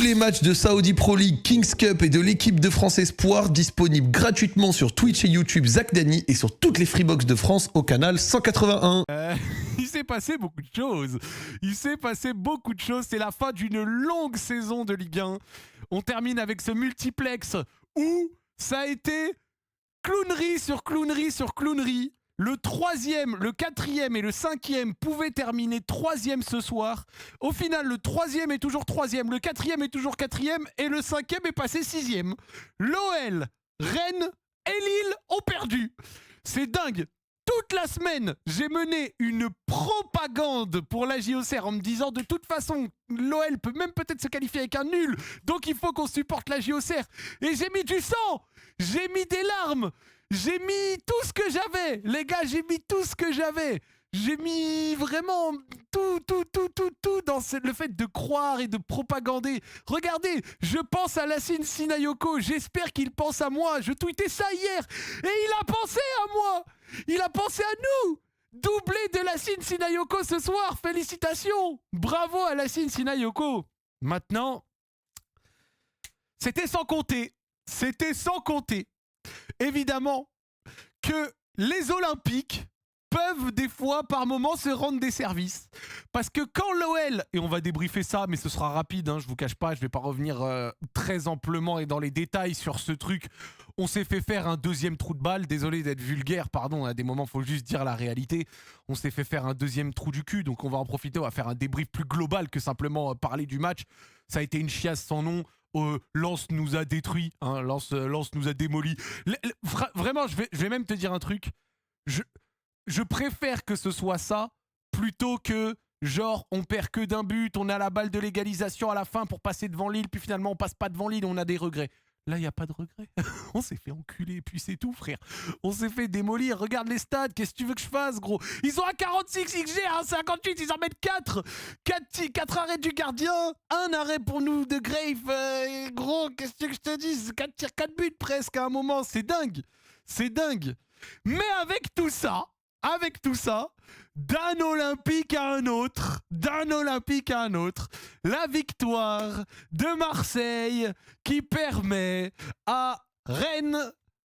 les matchs de Saudi Pro League, Kings Cup et de l'équipe de France Espoir disponibles gratuitement sur Twitch et YouTube Zach Dany et sur toutes les Freebox de France au canal 181. Il s'est passé beaucoup de choses. C'est la fin d'une longue saison de Ligue 1. On termine avec ce multiplex où ça a été clownerie sur clownerie sur clownerie. Le 3e, le 4e et le 5e pouvaient terminer 3e ce soir. Au final, le 3e est toujours 3e, le 4e est toujours 4e et le 5e est passé 6e. L'OL, Rennes et Lille ont perdu. C'est dingue. Toute la semaine, j'ai mené une propagande pour la JOCR en me disant de toute façon, l'OL peut même peut-être se qualifier avec un nul, donc il faut qu'on supporte la JOCR. Et j'ai mis du sang, j'ai mis des larmes, j'ai mis tout ce que j'avais. Les gars, j'ai mis tout ce que j'avais. J'ai mis vraiment tout dans le fait de croire et de propagander. Regardez, je pense à Lassine Sinayoko, j'espère qu'il pense à moi. Je tweetais ça hier et il a pensé à moi. Il a pensé à nous. Doublé de Lassine Sinayoko ce soir, félicitations. Bravo à Lassine Sinayoko. Maintenant, c'était sans compter. Évidemment que les Olympiques peuvent des fois par moments se rendre des services. Parce que quand l'OL, et on va débriefer ça, mais ce sera rapide, hein, je vous cache pas, je vais pas revenir très amplement et dans les détails sur ce truc. On s'est fait faire un deuxième trou de balle, désolé d'être vulgaire, pardon, à des moments faut juste dire la réalité. On s'est fait faire un deuxième trou du cul, donc on va en profiter, on va faire un débrief plus global que simplement parler du match. Ça a été une chiasse sans nom. Lens nous a détruit, hein, Lens nous a démoli. Vraiment, je vais même te dire un truc. Je préfère que ce soit ça plutôt que genre on perd que d'un but, on a la balle de l'égalisation à la fin pour passer devant Lille, puis finalement on passe pas devant Lille, on a des regrets. Là, il n'y a pas de regrets. On s'est fait enculer, puis c'est tout, frère. On s'est fait démolir. Regarde les stats, qu'est-ce que tu veux que je fasse, gros? Ils sont à 46 XG, à 58, ils en mettent 4. 4 arrêts du gardien, 1 arrêt pour nous de Grave. Gros, qu'est-ce que je te dis? 4 tirs, 4 buts presque à un moment, c'est dingue. C'est dingue. Mais avec tout ça, d'un Olympique à un autre, la victoire de Marseille qui permet à Rennes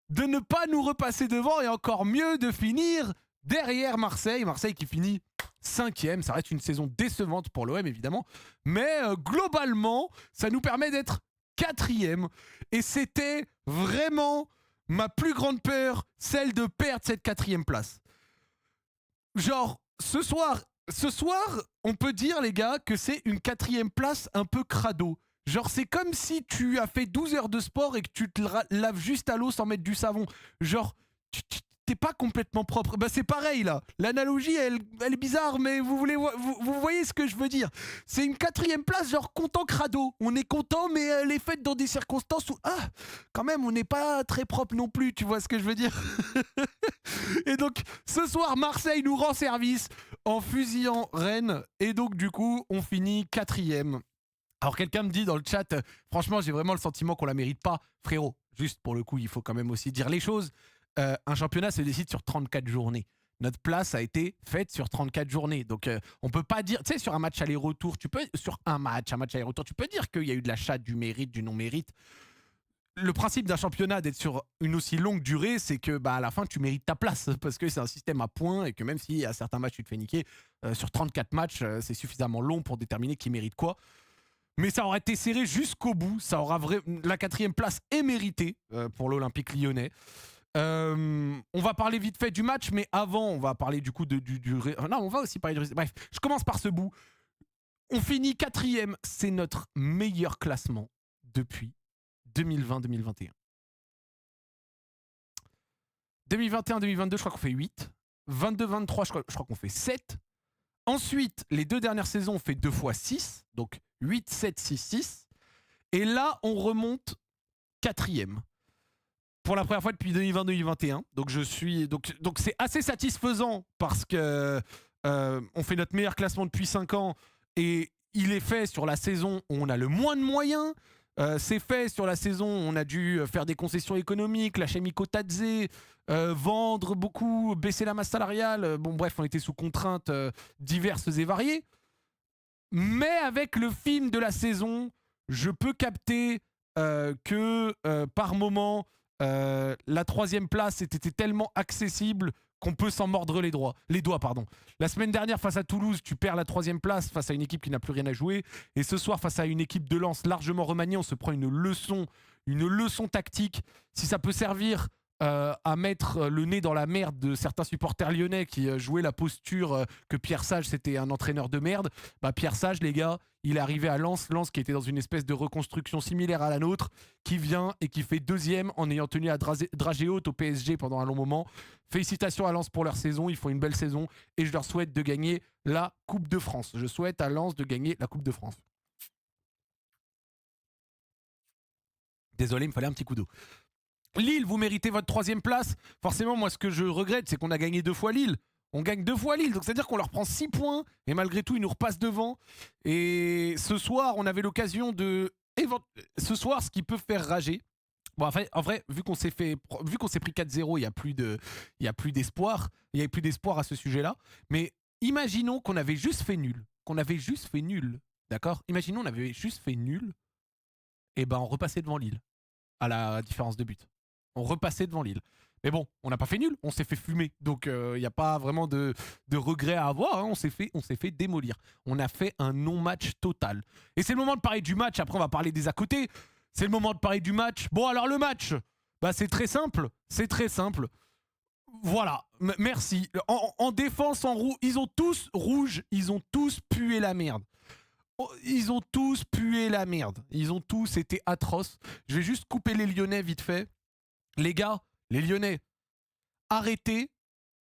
de ne pas nous repasser devant et encore mieux de finir derrière Marseille. Marseille qui finit 5e, ça reste une saison décevante pour l'OM évidemment, mais globalement, ça nous permet d'être 4e et c'était vraiment ma plus grande peur, celle de perdre cette 4e place. Genre, ce soir, on peut dire, les gars, que c'est une 4e place un peu crado. Genre, c'est comme si tu as fait 12 heures de sport et que tu te laves juste à l'eau sans mettre du savon. Genre, t'es pas complètement propre. Bah, c'est pareil, là. L'analogie, elle est bizarre, mais vous voyez ce que je veux dire. C'est une 4e place, genre, content crado. On est content, mais elle est faite dans des circonstances où, quand même, on n'est pas très propre non plus, tu vois ce que je veux dire. Et donc, ce soir, Marseille nous rend service en fusillant Rennes. Et donc, du coup, on finit 4e. Alors, quelqu'un me dit dans le chat, franchement, j'ai vraiment le sentiment qu'on la mérite pas. Frérot, juste pour le coup, il faut quand même aussi dire les choses. Un championnat se décide sur 34 journées. Notre place a été faite sur 34 journées. Donc, on peut pas dire... Tu sais, sur un match aller-retour, sur un match aller-retour, tu peux dire qu'il y a eu de la chatte, du mérite, du non-mérite. Le principe d'un championnat d'être sur une aussi longue durée, c'est que à la fin, tu mérites ta place parce que c'est un système à points et que même si à certains matchs, tu te fais niquer, sur 34 matchs, c'est suffisamment long pour déterminer qui mérite quoi. Mais ça aurait été serré jusqu'au bout. La 4e place est méritée pour l'Olympique lyonnais. On va parler vite fait du match, mais avant, on va parler du coup non, on va aussi parler du... Bref, je commence par ce bout. On finit 4e. C'est notre meilleur classement depuis 2020-2021. 2021-2022, je crois qu'on fait 8. 22-23, je crois qu'on fait 7. Ensuite, les 2 dernières saisons, on fait 2 fois 6. Donc 8, 7, 6, 6. Et là, on remonte 4e. Pour la première fois depuis 2020-2021. Donc c'est assez satisfaisant parce que on fait notre meilleur classement depuis 5 ans et il est fait sur la saison où on a le moins de moyens. C'est fait sur la saison, on a dû faire des concessions économiques, lâcher Miko Tadze, vendre beaucoup, baisser la masse salariale. Bon bref, on était sous contraintes diverses et variées. Mais avec le film de la saison, je peux capter que par moment, la 3e place était tellement accessible qu'on peut s'en mordre les doigts. La semaine dernière, face à Toulouse, tu perds la 3e place face à une équipe qui n'a plus rien à jouer. Et ce soir, face à une équipe de Lens largement remaniée, on se prend une leçon tactique. Si ça peut servir à mettre le nez dans la merde de certains supporters lyonnais qui jouaient la posture que Pierre Sage c'était un entraîneur de merde, bah Pierre Sage, les gars, il est arrivé à Lens qui était dans une espèce de reconstruction similaire à la nôtre, qui vient et qui fait 2e en ayant tenu à dragée haute au PSG pendant un long moment. Félicitations à Lens pour leur saison, ils font une belle saison et je leur souhaite de gagner la Coupe de France. Je souhaite à Lens de gagner la Coupe de France. Désolé, il me fallait un petit coup d'eau. Lille, vous méritez votre 3e place. Forcément, moi, ce que je regrette, c'est qu'on a gagné 2 fois Lille. On gagne 2 fois Lille, donc c'est-à-dire qu'on leur prend 6 points, et malgré tout, ils nous repassent devant. Et ce soir, on avait l'occasion de... Ce soir, ce qui peut faire rager... Bon, en vrai, vu qu'on s'est pris 4-0, il n'y a plus d'espoir. Il n'y avait plus d'espoir à ce sujet-là. Mais imaginons qu'on avait juste fait nul. D'accord ? Imaginons qu'on avait juste fait nul. Et ben, on repassait devant Lille, à la différence de but. On repassait devant Lille. Mais bon, on n'a pas fait nul, on s'est fait fumer. Donc il n'y a pas vraiment de regret à avoir. Hein. On s'est fait démolir. On a fait un non-match total. Et c'est le moment de parler du match. Après, on va parler des à côté. C'est le moment de parler du match. Bon, alors le match, bah, c'est très simple. Voilà, merci. En défense, en rouge, ils ont tous pué la merde. Ils ont tous pué la merde. Ils ont tous été atroces. Je vais juste couper les Lyonnais vite fait. Les gars, les Lyonnais, arrêtez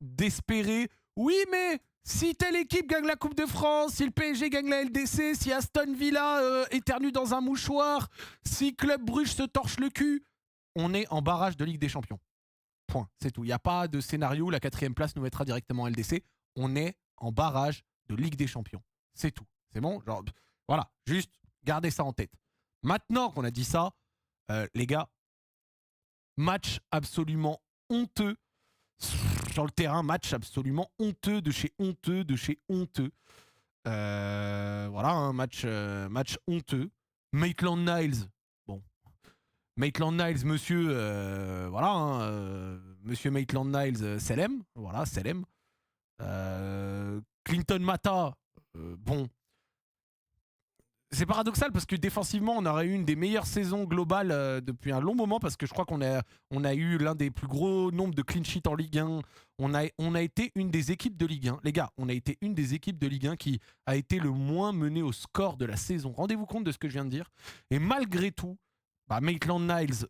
d'espérer. Oui, mais si telle équipe gagne la Coupe de France, si le PSG gagne la LDC, si Aston Villa éternue dans un mouchoir, si Club Brugge se torche le cul, on est en barrage de Ligue des Champions. Point, c'est tout. Il n'y a pas de scénario où la 4e place nous mettra directement en LDC. On est en barrage de Ligue des Champions. C'est tout. C'est bon ? Genre, voilà, juste gardez ça en tête. Maintenant qu'on a dit ça, les gars, match absolument honteux sur le terrain, match absolument honteux de chez honteux. Voilà, un match honteux. Maitland Niles, bon. Maitland Niles, monsieur, voilà, hein, monsieur Maitland Niles, Selem, voilà, Selem. Clinton Mata, bon. C'est paradoxal parce que défensivement, on aurait eu une des meilleures saisons globales depuis un long moment parce que je crois qu'on a eu l'un des plus gros nombres de clean sheets en Ligue 1. On a été une des équipes de Ligue 1. Les gars, on a été une des équipes de Ligue 1 qui a été le moins menée au score de la saison. Rendez-vous compte de ce que je viens de dire. Et malgré tout, bah, Maitland Niles,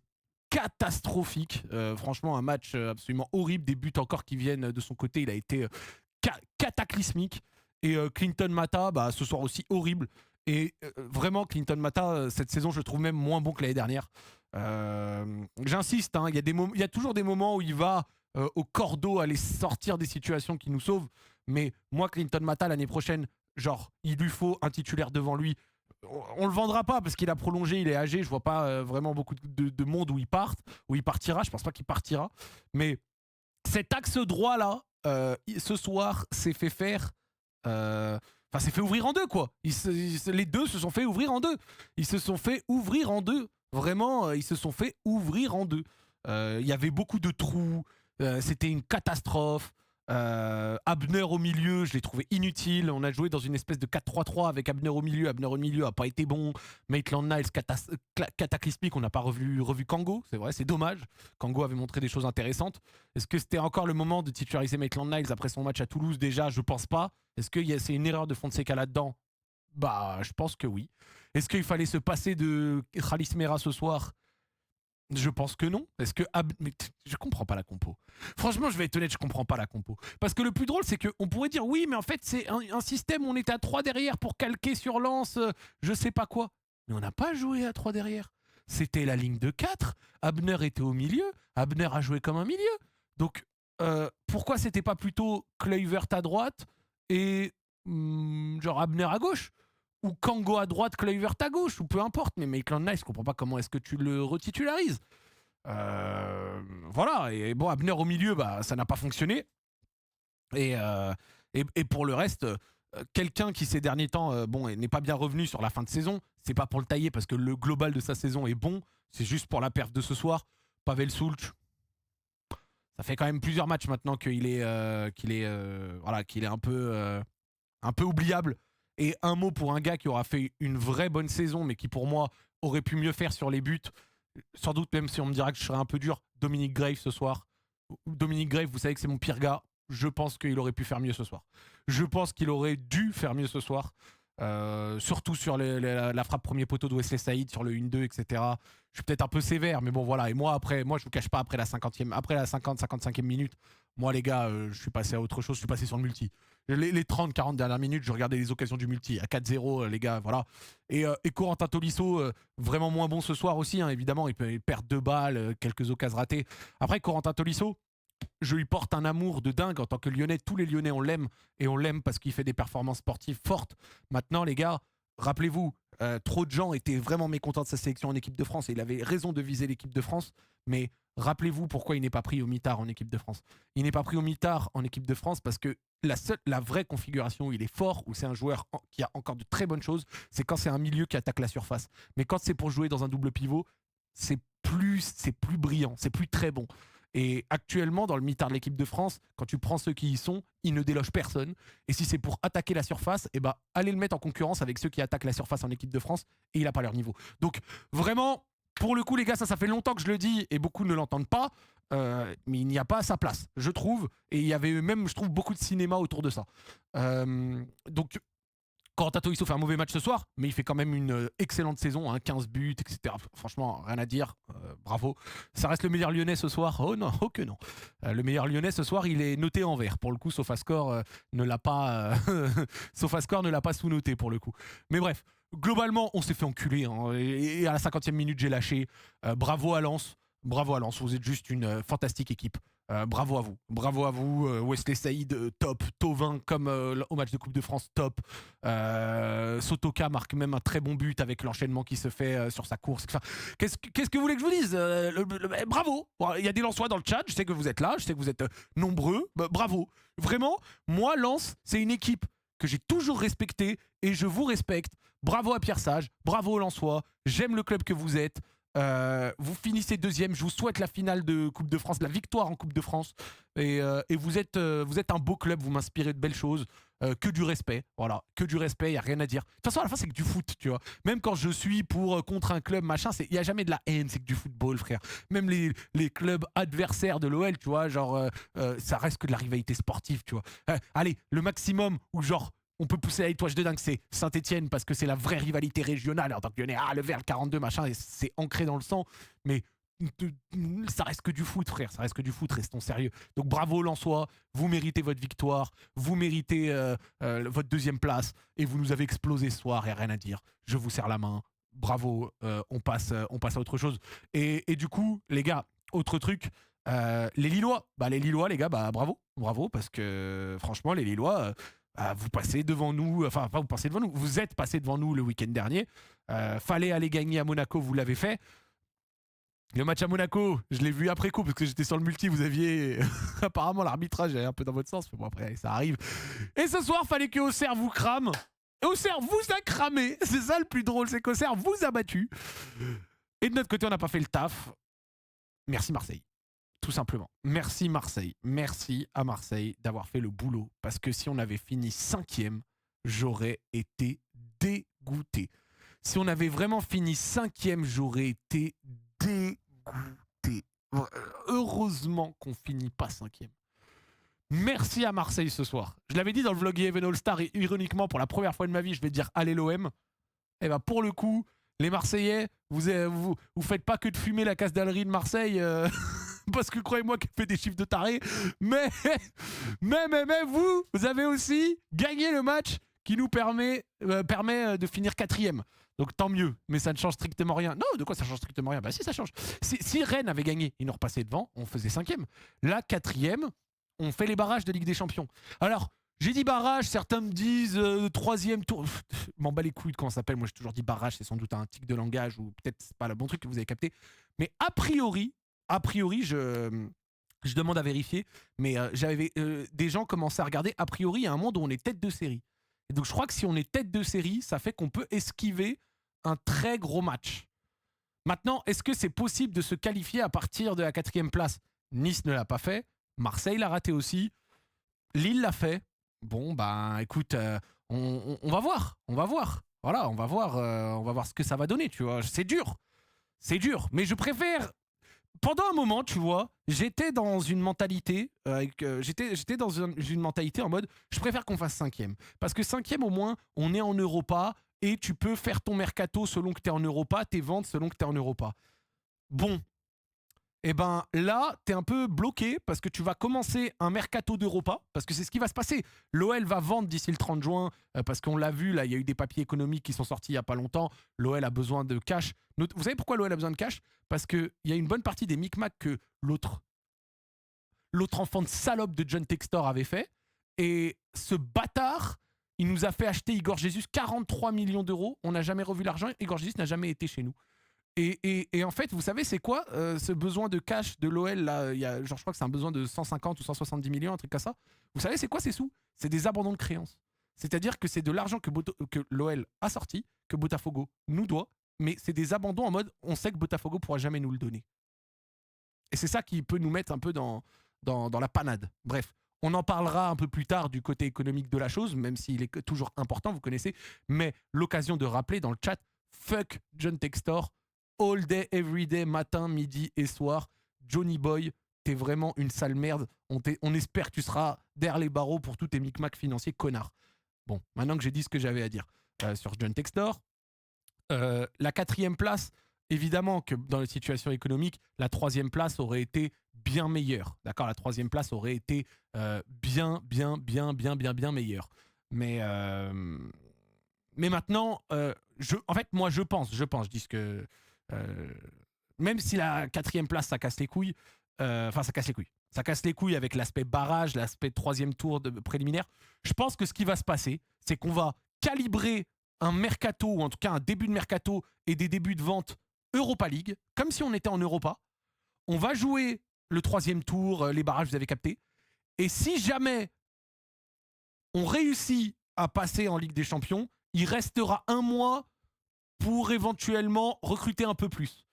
catastrophique. Franchement, un match absolument horrible. Des buts encore qui viennent de son côté. Il a été cataclysmique. Et Clinton Mata, bah, ce soir aussi horrible. Et vraiment, Clinton Mata, cette saison, je le trouve même moins bon que l'année dernière. J'insiste, hein, il y a toujours des moments où il va au cordeau aller sortir des situations qui nous sauvent. Mais moi, Clinton Mata, l'année prochaine, genre, il lui faut un titulaire devant lui. On le vendra pas parce qu'il a prolongé, il est âgé. Je vois pas vraiment beaucoup de monde où il partira. Je pense pas qu'il partira. Mais cet axe droit-là, ce soir, s'est fait faire... Enfin, s'est fait ouvrir en deux, quoi. Les deux se sont fait ouvrir en deux. Ils se sont fait ouvrir en deux. Vraiment, ils se sont fait ouvrir en deux. Il y avait beaucoup de trous. C'était une catastrophe. Abner au milieu, je l'ai trouvé inutile. On a joué dans une espèce de 4-3-3 avec Abner au milieu. Abner au milieu n'a pas été bon. Maitland Niles, cataclysmique. On n'a pas revu Kango. C'est vrai, c'est dommage. Kango avait montré des choses intéressantes. Est-ce que c'était encore le moment de titulariser Maitland Niles après son match à Toulouse? Déjà, je pense pas. Est-ce que c'est une erreur de Fonseca là-dedans? Bah, je pense que oui. Est-ce qu'il fallait se passer de Khalis Mera ce soir? Je pense que non. Est-ce que mais je comprends pas la compo. Franchement, je vais être honnête, je comprends pas la compo. Parce que le plus drôle, c'est qu'on pourrait dire oui, mais en fait, c'est un système où on était à 3 derrière pour calquer sur Lens, je sais pas quoi. Mais on n'a pas joué à 3 derrière. C'était la ligne de 4. Abner était au milieu. Abner a joué comme un milieu. Donc, pourquoi c'était pas plutôt Kluivert à droite et genre Abner à gauche? Ou Kango à droite, Kluivert à gauche, ou peu importe. Mais Maitland Niles, je comprends pas comment est-ce que tu le retitularises. Voilà. Et bon, Abner au milieu, bah, ça n'a pas fonctionné. Et pour le reste, quelqu'un qui ces derniers temps n'est pas bien revenu sur la fin de saison. C'est pas pour le tailler parce que le global de sa saison est bon. C'est juste pour la perf de ce soir. Pavel Sulch, ça fait quand même plusieurs matchs maintenant qu'il est un peu oubliable. Et un mot pour un gars qui aura fait une vraie bonne saison, mais qui pour moi aurait pu mieux faire sur les buts. Sans doute, même si on me dira que je serais un peu dur, Dominic Graves ce soir. Dominic Graves, vous savez que c'est mon pire gars. Je pense qu'il aurait pu faire mieux ce soir. Je pense qu'il aurait dû faire mieux ce soir. Surtout sur la frappe premier poteau de Wesley Saïd, sur le 1-2, etc. Je suis peut-être un peu sévère, mais bon voilà. Et moi, je vous cache pas, après la 55e minute, moi les gars, je suis passé à autre chose, je suis passé sur le multi. Les 30-40 dernières minutes, je regardais les occasions du multi. À 4-0, les gars, voilà. Et Corentin Tolisso, vraiment moins bon ce soir aussi, hein, évidemment. Il perd 2 balles, quelques occasions ratées. Après, Corentin Tolisso, je lui porte un amour de dingue en tant que Lyonnais. Tous les Lyonnais, on l'aime. Et on l'aime parce qu'il fait des performances sportives fortes. Maintenant, les gars, rappelez-vous, trop de gens étaient vraiment mécontents de sa sélection en équipe de France. Et il avait raison de viser l'équipe de France. Mais rappelez-vous pourquoi il n'est pas pris au mitard en équipe de France. Il n'est pas pris au mitard en équipe de France parce que la vraie configuration où il est fort, où c'est un joueur qui a encore de très bonnes choses, c'est quand c'est un milieu qui attaque la surface. Mais quand c'est pour jouer dans un double pivot, c'est plus brillant, c'est plus très bon. Et actuellement, dans le mitard de l'équipe de France, quand tu prends ceux qui y sont, ils ne délogent personne. Et si c'est pour attaquer la surface, allez le mettre en concurrence avec ceux qui attaquent la surface en équipe de France et il n'a pas leur niveau. Donc vraiment, pour le coup, les gars, ça fait longtemps que je le dis et beaucoup ne l'entendent pas. Mais il n'y a pas à sa place, je trouve. Et il y avait même, je trouve, beaucoup de cinéma autour de ça. Donc, Corentin Tolisso fait un mauvais match ce soir, mais il fait quand même une excellente saison, hein, 15 buts, etc. Franchement, rien à dire, bravo. Ça reste le meilleur Lyonnais ce soir. Oh non, oh que non. Le meilleur Lyonnais ce soir, il est noté en vert. Pour le coup, SofaScore ne l'a pas, SofaScore ne l'a pas sous-noté pour le coup. Mais bref, globalement, on s'est fait enculer. Hein, et à la 50e minute, j'ai lâché. Bravo à Lens. Bravo à Lens, vous êtes juste une fantastique équipe. Bravo à vous. Wesley Saïd, top. Thauvin, comme au match de Coupe de France, top. Sotoka marque même un très bon but avec l'enchaînement qui se fait sur sa course. Enfin, qu'est-ce que vous voulez que je vous dise bravo. Il y a des Lensois dans le chat, je sais que vous êtes là, je sais que vous êtes nombreux. Bravo. Vraiment, moi, Lens, c'est une équipe que j'ai toujours respectée et je vous respecte. Bravo à Pierre Sage, bravo aux Lensois. J'aime le club que vous êtes. Vous finissez 2e, je vous souhaite la finale de Coupe de France, la victoire en Coupe de France. Et vous êtes un beau club, vous m'inspirez de belles choses. Que du respect, voilà, que du respect, il n'y a rien à dire. De toute façon, à la fin, c'est que du foot, tu vois. Même quand je suis contre un club, machin, il n'y a jamais de la haine, c'est que du football, frère. Même les clubs adversaires de l'OL, tu vois, genre, ça reste que de la rivalité sportive, tu vois. Allez, le maximum où, genre, on peut pousser la étoile de dingue, c'est Saint-Etienne parce que c'est la vraie rivalité régionale en tant que Lyonnais. Le vert, le 42, machin, c'est ancré dans le sang. Mais ça reste que du foot, frère. Ça reste que du foot, restons sérieux. Donc bravo Lensois, vous méritez votre victoire, vous méritez votre 2e place et vous nous avez explosé ce soir et rien à dire. Je vous serre la main. Bravo, on passe à autre chose. Et du coup, les gars, autre truc. Les Lillois, les gars, bravo parce que franchement, les Lillois. Vous passez devant nous, enfin pas vous passez devant nous, vous êtes passé devant nous le week-end dernier. Fallait aller gagner à Monaco, vous l'avez fait. Le match à Monaco, je l'ai vu après coup parce que j'étais sur le multi, vous aviez apparemment l'arbitrage est un peu dans votre sens, mais bon après ça arrive. Et ce soir, fallait que Auxerre vous crame. Auxerre vous a cramé, c'est ça le plus drôle, c'est qu'Auxerre vous a battu. Et de notre côté, on n'a pas fait le taf. Merci Marseille. Tout simplement. Merci Marseille. Merci à Marseille d'avoir fait le boulot. Parce que si on avait fini 5e, j'aurais été dégoûté. Si on avait vraiment fini 5e, j'aurais été dégoûté. Heureusement qu'on finit pas 5e. Merci à Marseille ce soir. Je l'avais dit dans le vlog Even All-Star et ironiquement, pour la première fois de ma vie, je vais dire allez l'OM. Et ben pour le coup, les Marseillais, vous faites pas que de fumer la casse-dallerie de Marseille. Parce que croyez-moi qu'elle fait des chiffres de taré. Mais vous avez aussi gagné le match qui nous permet de finir 4e. Donc tant mieux, mais ça ne change strictement rien. Non, de quoi ça change strictement rien? Bah si, ça change. Si Rennes avait gagné, ils nous repassaient devant, on faisait 5e. Là, 4e, on fait les barrages de Ligue des Champions. Alors, j'ai dit barrage, certains me disent 3e tour. M'en bats les couilles de comment ça s'appelle. Moi, j'ai toujours dit barrage, c'est sans doute un tic de langage ou peut-être c'est pas le bon truc que vous avez capté. Mais a priori, je demande à vérifier, mais j'avais des gens commençaient à regarder. A priori, il y a un monde où on est tête de série. Et donc je crois que si on est tête de série, ça fait qu'on peut esquiver un très gros match. Maintenant, est-ce que c'est possible de se qualifier à partir de la 4e place? Nice ne l'a pas fait, Marseille l'a raté aussi, Lille l'a fait. Bon, bah écoute, on va voir, Voilà, on va voir ce que ça va donner, tu vois. C'est dur, mais je préfère. Pendant un moment, tu vois, j'étais dans une mentalité, j'étais dans une mentalité en mode, je préfère qu'on fasse 5e. Parce que 5e, au moins, on est en Europa et tu peux faire ton mercato selon que tu es en Europa, tes ventes selon que tu es en Europa. Bon, et ben là, tu es un peu bloqué parce que tu vas commencer un mercato d'Europa, parce que c'est ce qui va se passer. L'OL va vendre d'ici le 30 juin, parce qu'on l'a vu, là, il y a eu des papiers économiques qui sont sortis il n'y a pas longtemps. L'OL a besoin de cash. Vous savez pourquoi l'OL a besoin de cash? Parce qu'il y a une bonne partie des micmacs que l'autre enfant de salope de John Textor avait fait. Et ce bâtard, il nous a fait acheter Igor Jesus 43 millions d'euros. On n'a jamais revu l'argent. Igor Jesus n'a jamais été chez nous. Et en fait, vous savez, c'est quoi ce besoin de cash de l'OL là, je crois que c'est un besoin de 150 ou 170 millions, un truc comme ça. Vous savez, c'est quoi ces sous? C'est des abandons de créances. C'est-à-dire que c'est de l'argent que l'OL a sorti, que Botafogo nous doit, mais c'est des abandons en mode on sait que Botafogo pourra jamais nous le donner. Et c'est ça qui peut nous mettre un peu dans la panade. Bref, on en parlera un peu plus tard du côté économique de la chose, même s'il est toujours important, vous connaissez. Mais l'occasion de rappeler dans le chat, fuck John Textor. All day, every day, matin, midi et soir. Johnny Boy, t'es vraiment une sale merde. On espère que tu seras derrière les barreaux pour tous tes micmacs financiers, connard. Bon, maintenant que j'ai dit ce que j'avais à dire sur John Textor, la 4e place, évidemment que dans la situation économique, la 3e place aurait été bien meilleure. D'accord, la 3e place aurait été bien meilleure. Mais maintenant, en fait, moi, je pense, je dis que même si la 4e place, ça casse les couilles, ça casse les couilles. Ça casse les couilles avec l'aspect barrage, l'aspect 3e tour de préliminaire. Je pense que ce qui va se passer, c'est qu'on va calibrer un mercato, ou en tout cas un début de mercato et des débuts de vente Europa League, comme si on était en Europa. On va jouer le 3e tour, les barrages, vous avez capté. Et si jamais on réussit à passer en Ligue des Champions, il restera un mois pour éventuellement recruter un peu plus.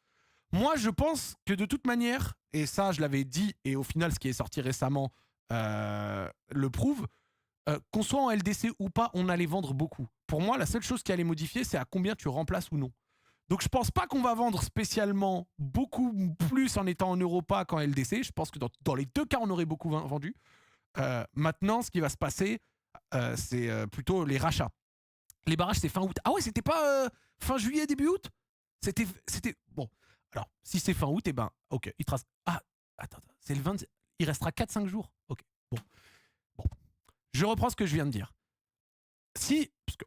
Moi, je pense que de toute manière, et ça, je l'avais dit, et au final, ce qui est sorti récemment le prouve, qu'on soit en LDC ou pas, on allait vendre beaucoup. Pour moi, la seule chose qui allait modifier, c'est à combien tu remplaces ou non. Donc, je pense pas qu'on va vendre spécialement beaucoup plus en étant en Europa qu'en LDC. Je pense que dans les deux cas, on aurait beaucoup vendu. Maintenant, ce qui va se passer, c'est plutôt les rachats. Les barrages, c'est fin août. Ah ouais, c'était pas fin juillet, début août? C'était... Bon, alors, si c'est fin août, eh ben, ok, il te reste... Ah, attends, c'est le 20... Il restera 4-5 jours. Ok, bon. Je reprends ce que je viens de dire.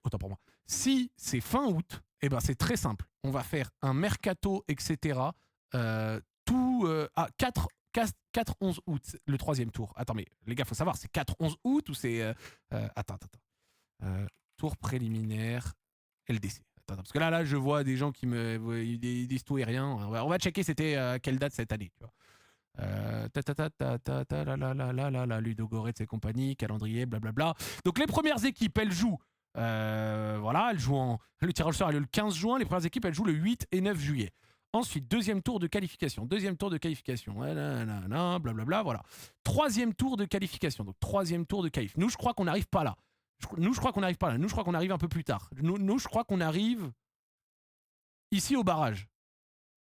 Autant pour moi. Si c'est fin août, eh ben, c'est très simple. On va faire un mercato, etc. 4-11 août, le 3e tour. Attends, mais les gars, faut savoir, c'est 4-11 août ou c'est... Attends. Tour préliminaire LDC. Attends, parce que là, je vois des gens qui me disent tout et rien. On va checker c'était quelle date cette année. Tu vois. Ludo Goretz et compagnie, calendrier, blablabla. Donc les premières équipes, elles jouent. Elles jouent le tirage au sort a lieu le 15 juin. Les premières équipes, elles jouent le 8 et 9 juillet. Ensuite, deuxième tour de qualification. Blablabla, voilà. 3e tour de qualification. Donc 3e tour de qualif. Nous, je crois qu'on n'arrive pas là. Nous, je crois qu'on arrive un peu plus tard. Nous, je crois qu'on arrive ici au barrage.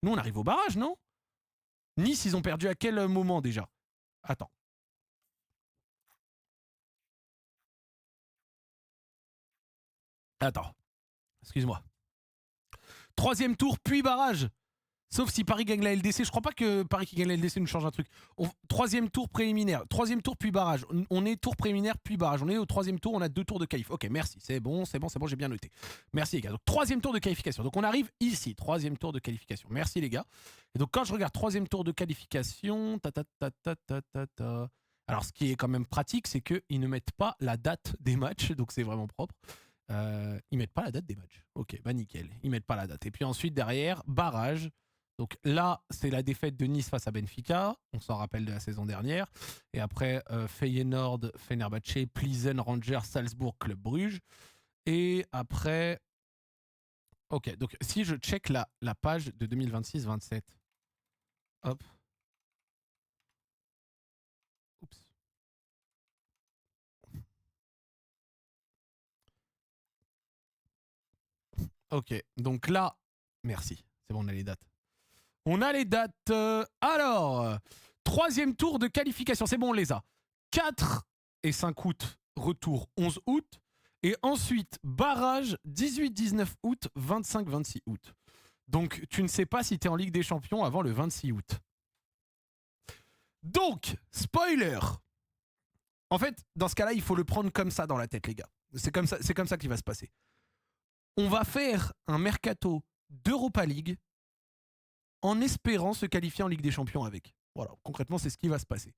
Nous, on arrive au barrage, non? Nice, ils ont perdu à quel moment déjà? Attends. Excuse-moi. 3e tour, puis barrage. Sauf si Paris gagne la LDC. Je crois pas que Paris qui gagne la LDC nous change un truc. 3e tour préliminaire. 3e tour, puis barrage. On est tour préliminaire, puis barrage. On est au 3e tour, on a 2 tours de qualif. Ok, merci. C'est bon, j'ai bien noté. Merci les gars. Donc 3e tour de qualification. Donc on arrive ici. 3e tour de qualification. Merci les gars. Et donc quand je regarde 3e tour de qualification... Alors ce qui est quand même pratique, c'est qu'ils ne mettent pas la date des matchs. Donc c'est vraiment propre. Ils mettent pas la date des matchs. Ok, bah nickel. Ils mettent pas la date. Et puis ensuite derrière, barrage. Donc là, c'est la défaite de Nice face à Benfica. On s'en rappelle de la saison dernière. Et après, Feyenoord, Fenerbahçe, Plizen, Rangers, Salzbourg, Club Bruges. Et après... Ok, donc si je check la page de 2026-27. Hop. Oups. Ok, donc là... Merci, c'est bon, on a les dates. On a les dates. Alors, 3e tour de qualification, c'est bon, on les a. 4 et 5 août, retour 11 août. Et ensuite, barrage 18-19 août, 25-26 août. Donc, tu ne sais pas si tu es en Ligue des Champions avant le 26 août. Donc, spoiler. En fait, dans ce cas-là, il faut le prendre comme ça dans la tête, les gars. C'est comme ça qu'il va se passer. On va faire un mercato d'Europa League en espérant se qualifier en Ligue des Champions avec. Voilà, concrètement, c'est ce qui va se passer.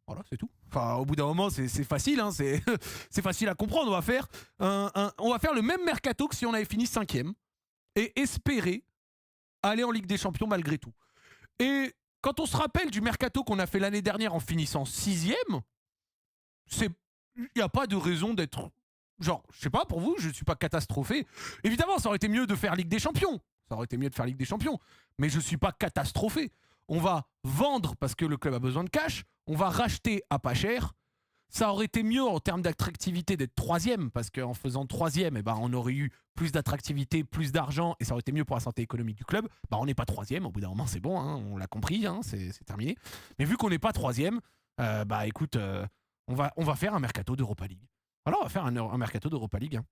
Voilà, c'est tout. Enfin, au bout d'un moment, c'est facile, hein, c'est facile à comprendre. On va faire le même mercato que si on avait fini 5e et espérer aller en Ligue des Champions malgré tout. Et quand on se rappelle du mercato qu'on a fait l'année dernière en finissant 6e, il n'y a pas de raison d'être... Genre, je sais pas, pour vous, je suis pas catastrophé. Évidemment, ça aurait été mieux de faire Ligue des Champions. Mais je suis pas catastrophé. On va vendre parce que le club a besoin de cash. On va racheter à pas cher. Ça aurait été mieux en termes d'attractivité d'être 3e, parce qu'en faisant 3e, on aurait eu plus d'attractivité, plus d'argent, et ça aurait été mieux pour la santé économique du club. On n'est pas 3e, au bout d'un moment c'est bon, hein, on l'a compris, hein, c'est terminé. Mais vu qu'on n'est pas 3e, écoute, on va faire un mercato d'Europa League. Alors on va faire un mercato d'Europa League. Hein.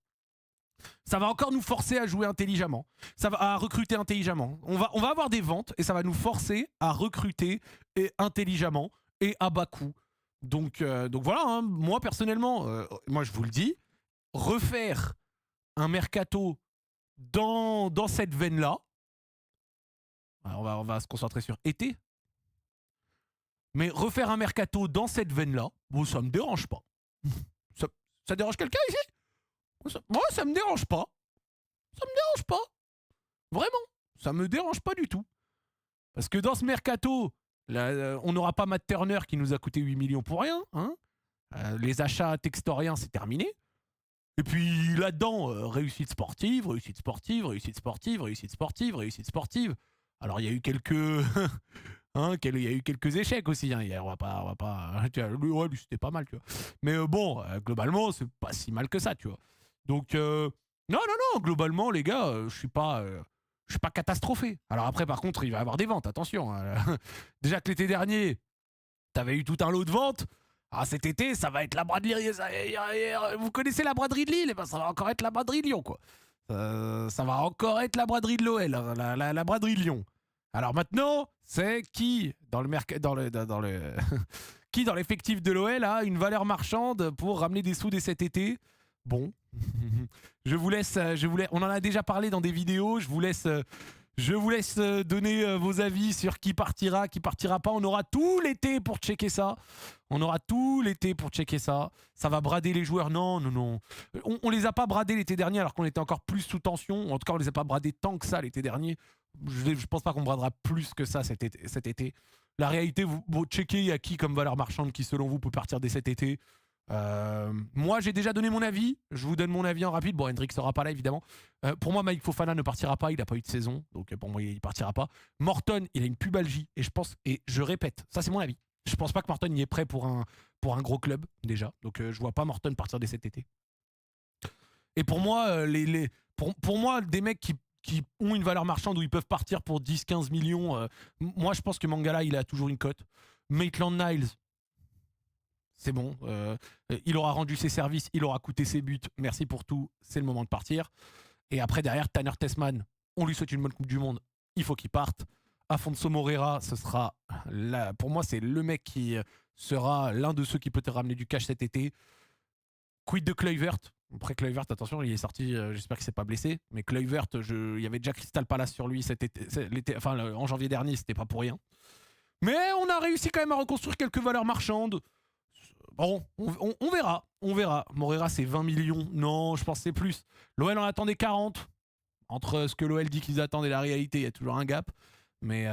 Ça va encore nous forcer à jouer intelligemment, à recruter intelligemment. On va avoir des ventes et ça va nous forcer à recruter intelligemment et à bas coût. Donc voilà, hein, moi personnellement, moi je vous le dis, refaire un mercato dans cette veine-là, on va se concentrer sur été, mais refaire un mercato dans cette veine-là, bon, ça me dérange pas. Ça dérange quelqu'un ici ? Moi, ça me dérange pas. Ça me dérange pas. Vraiment, ça me dérange pas du tout. Parce que dans ce mercato, là, on n'aura pas Matt Turner qui nous a coûté 8 millions pour rien. Hein, les achats textoriens, c'est terminé. Et puis là-dedans, réussite sportive. Alors il y a eu quelques... Hein, il y a eu quelques échecs aussi. Hein. On va pas... lui, c'était pas mal, tu vois. Mais globalement, c'est pas si mal que ça, tu vois. Donc, non, globalement, les gars, je suis pas catastrophé. Alors après, par contre, il va y avoir des ventes, attention. Hein. Déjà que l'été dernier, t'avais eu tout un lot de ventes. Ah, cet été, ça va être la braderie. Vous connaissez la braderie de Lille ? Ça va encore être la braderie de Lyon, quoi. Ça va encore être la braderie de l'OL, la braderie de Lyon. Alors maintenant, c'est qui qui dans l'effectif de l'OL a une valeur marchande pour ramener des sous dès cet été ? Bon, je vous laisse. On en a déjà parlé dans des vidéos. Je vous laisse donner vos avis sur qui partira pas. On aura tout l'été pour checker ça. Ça va brader les joueurs. Non. On les a pas bradés l'été dernier alors qu'on était encore plus sous tension. En tout cas, on les a pas bradés tant que ça l'été dernier. Je pense pas qu'on bradera plus que ça cet été. La réalité, vous checkez, il y a qui comme valeur marchande qui selon vous peut partir dès cet été. Moi j'ai déjà donné mon avis. Je vous donne mon avis en rapide. Bon, Hendrik sera pas là évidemment. Pour moi, Mike Fofana ne partira pas. Il n'a pas eu de saison, donc pour moi il partira pas. Morton, il a une pubalgie et je répète, ça c'est mon avis. Je pense pas que Morton y est prêt pour un gros club déjà. Donc je vois pas Morton partir dès cet été. Et pour moi, pour moi, des mecs qui ont une valeur marchande où ils peuvent partir pour 10-15 millions, moi je pense que Mangala il a toujours une cote. Maitland-Niles, c'est bon, il aura rendu ses services, il aura coûté ses buts, merci pour tout, c'est le moment de partir. Et après derrière, Tanner Tessman, on lui souhaite une bonne Coupe du Monde, il faut qu'il parte. Afonso Moreira, ce sera pour moi c'est le mec qui sera l'un de ceux qui peut te ramener du cash cet été. Quid de Kluivert ? Après Kluivert, attention, il est sorti, j'espère qu'il s'est pas blessé, mais Kluivert, il y avait déjà Crystal Palace sur lui en janvier dernier, c'était pas pour rien. Mais on a réussi quand même à reconstruire quelques valeurs marchandes. Bon, on verra. Moreira, c'est 20 millions. Non, je pense que c'est plus. L'OL en attendait 40. Entre ce que l'OL dit qu'ils attendent et la réalité, il y a toujours un gap. Mais